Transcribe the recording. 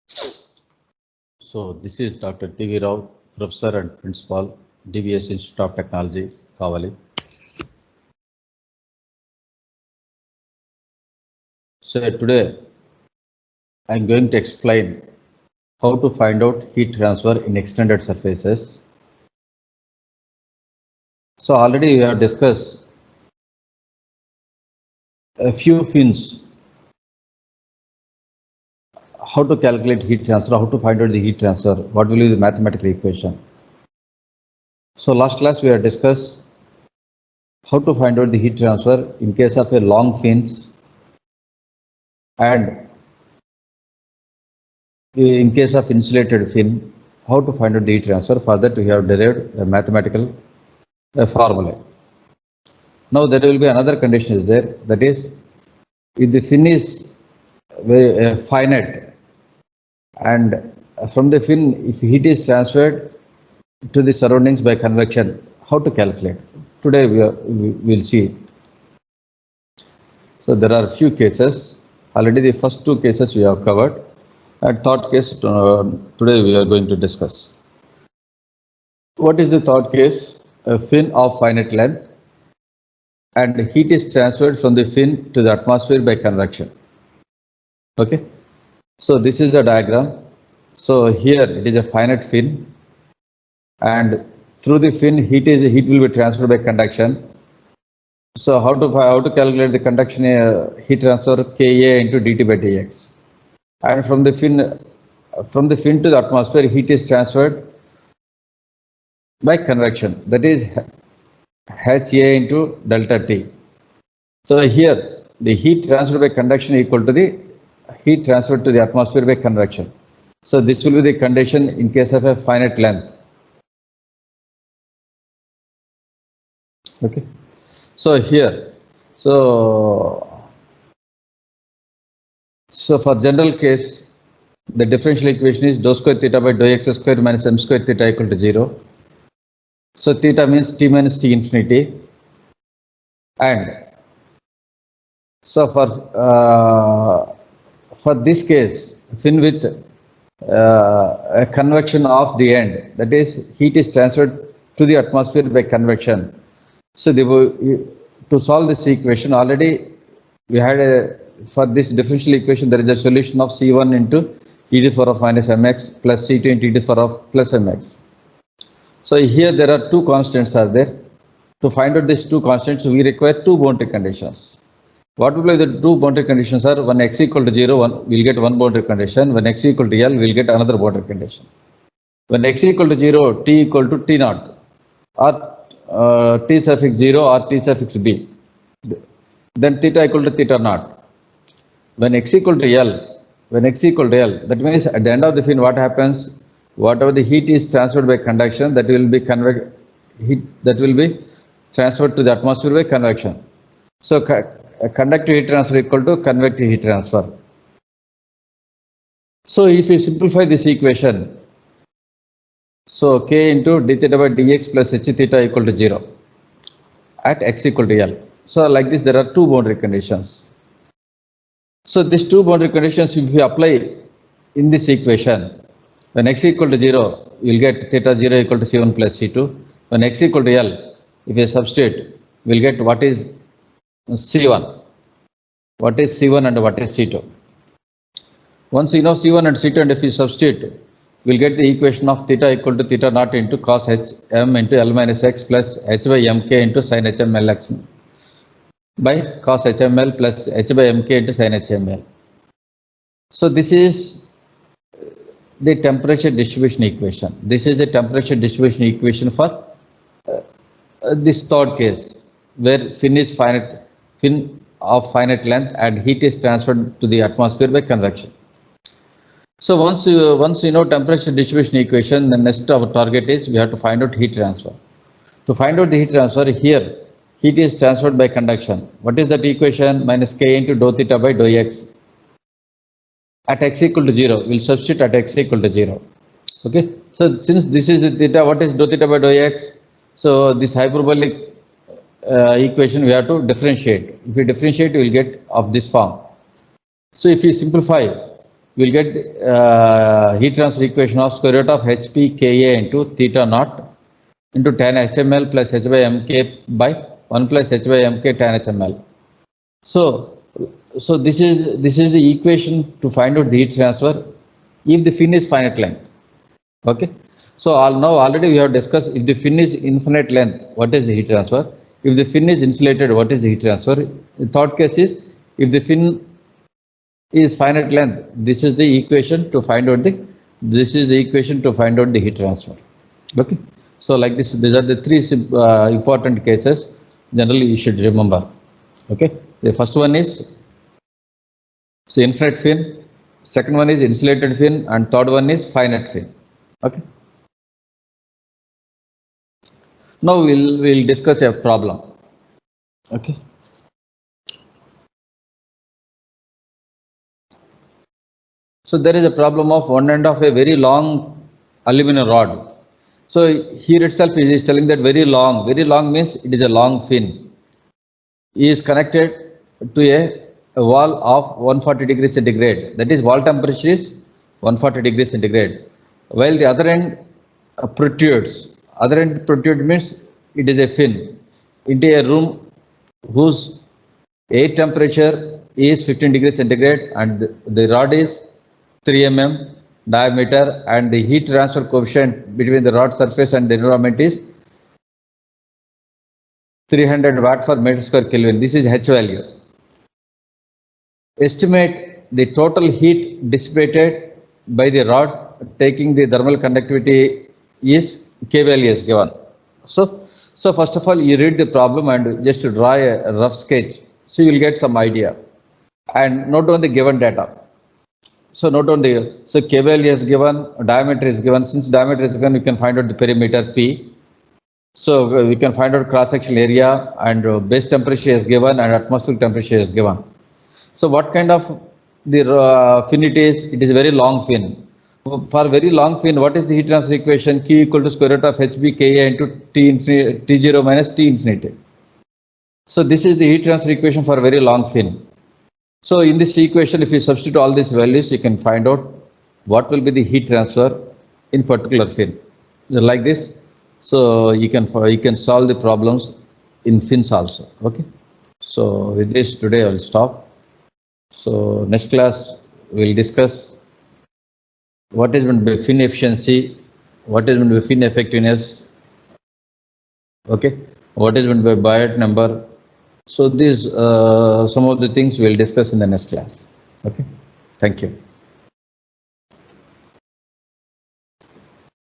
So this is Dr. T.V. Rao, Professor and Principal, DVS Institute of Technology, Kavali. So today I am going to explain how to find out heat transfer in extended surfaces. So already we have discussed a few fins, how to calculate heat transfer, how to find out the heat transfer, what will be the mathematical equation. So last class we have discussed how to find out the heat transfer in case of a long fins and in case of insulated fin, how to find out the heat transfer. For that we have derived a mathematical formula. Now there will be another condition is there, that is if the fin is finite and from the fin if heat is transferred to the surroundings by convection, how to calculate. Today we will see. So there are few cases. Already the first two cases we have covered, and third case today we are going to discuss. What is the third case? A fin of finite length and heat is transferred from the fin to the atmosphere by convection. Okay. So this is the diagram. So here it is a finite fin, and through the fin heat will be transferred by conduction. So how to calculate the conduction heat transfer? Ka into dt by dx. And from the fin to the atmosphere heat is transferred by convection, that is Ha into delta T. So here the heat transferred by conduction equal to the heat transferred to the atmosphere by convection. So this will be the condition in case of a finite length. Okay. So here, so for general case, the differential equation is dou square theta by dou x square minus m square theta equal to 0. So theta means t minus t infinity, and so for this case, fin with a convection of the end, that is heat is transferred to the atmosphere by convection. So to solve this equation, already we had for this differential equation there is a solution of C1 into e to the power of minus mx plus C2 into e to the power of plus mx. So here there are two constants are there. To find out these two constants, we require two boundary conditions. What will be the two boundary conditions are? When x equal to 0, we'll get one boundary condition. When x equal to L, we'll get another boundary condition. When x equal to 0, t equal to t naught, or t suffix 0 or t suffix b, then theta equal to theta naught. When x equal to L, that means at the end of the fin what happens? Whatever the heat is transferred by conduction, that will be transferred to the atmosphere by convection. So conductive heat transfer equal to convective heat transfer. So if you simplify this equation, so k into d theta by dx plus h theta equal to 0 at x equal to L. So like this there are two boundary conditions. So these two boundary conditions if we apply in this equation, when x equal to 0, you will get theta 0 equal to C1 plus C2. When x equal to L, if you substitute, we will get what is C1, what is C1 and what is C2. Once you know C1 and C2 and if you substitute, we will get the equation of theta equal to theta naught into cos h m into L minus x plus h by mk into sin HML x by cos HML plus h by mk into sin HML. So this is the temperature distribution equation. This is the temperature distribution equation for this third case, where fin of finite length and heat is transferred to the atmosphere by convection. So once you know temperature distribution equation, the next our target is we have to find out heat transfer. To find out the heat transfer, here heat is transferred by conduction. What is that equation? Minus k into dou theta by dou x. At x equal to 0, we'll substitute at x equal to 0. Okay. So since this is theta, what is dou theta by dou x? So this hyperbolic equation we have to differentiate. If you differentiate, you will get of this form. So if you simplify, we'll get heat transfer equation of square root of Hp Ka into theta naught into tan HML plus H by Mk by 1 plus H by Mk tan HML. So this is the equation to find out the heat transfer if the fin is finite length. Okay. So now already we have discussed if the fin is infinite length, what is the heat transfer? If the fin is insulated, what is the heat transfer? The third case is if the fin is finite length, this is the equation to find out the heat transfer. Okay. So like this, these are the three important cases generally you should remember. Okay. The first one is infinite fin, second one is insulated fin, and third one is finite fin. Okay. Now we'll discuss a problem. Okay. So there is a problem of one end of a very long aluminum rod. So here itself it is telling that very long means it is a long fin. It is connected to a wall of 140 degrees centigrade. That is, wall temperature is 140 degrees centigrade. While the other end protrudes. Other end protrude means it is a fin into a room whose air temperature is 15 degrees centigrade and the rod is 3 mm diameter and the heat transfer coefficient between the rod surface and the environment is 300 watt per meter square Kelvin. This is H value. Estimate the total heat dissipated by the rod taking the thermal conductivity is K value is given. So first of all, you read the problem and just draw a rough sketch. So you will get some idea and note down the given data. So note down K value is given, diameter is given. Since diameter is given, you can find out the perimeter P. So we can find out cross-sectional area and base temperature is given and atmospheric temperature is given. So what kind of the fin it is? It is a very long fin. For very long fin, what is the heat transfer equation? Q equal to square root of Hb Ka into T0 minus T infinity. So this is the heat transfer equation for a very long fin. So in this equation, if you substitute all these values, you can find out what will be the heat transfer in particular fin. Like this. So you can solve the problems in fins also. Okay. So with this today I will stop. So next class we will discuss what is meant by fin efficiency, what is meant by fin effectiveness, okay, what is meant by Biot number. So these some of the things we will discuss in the next class. Okay, thank you.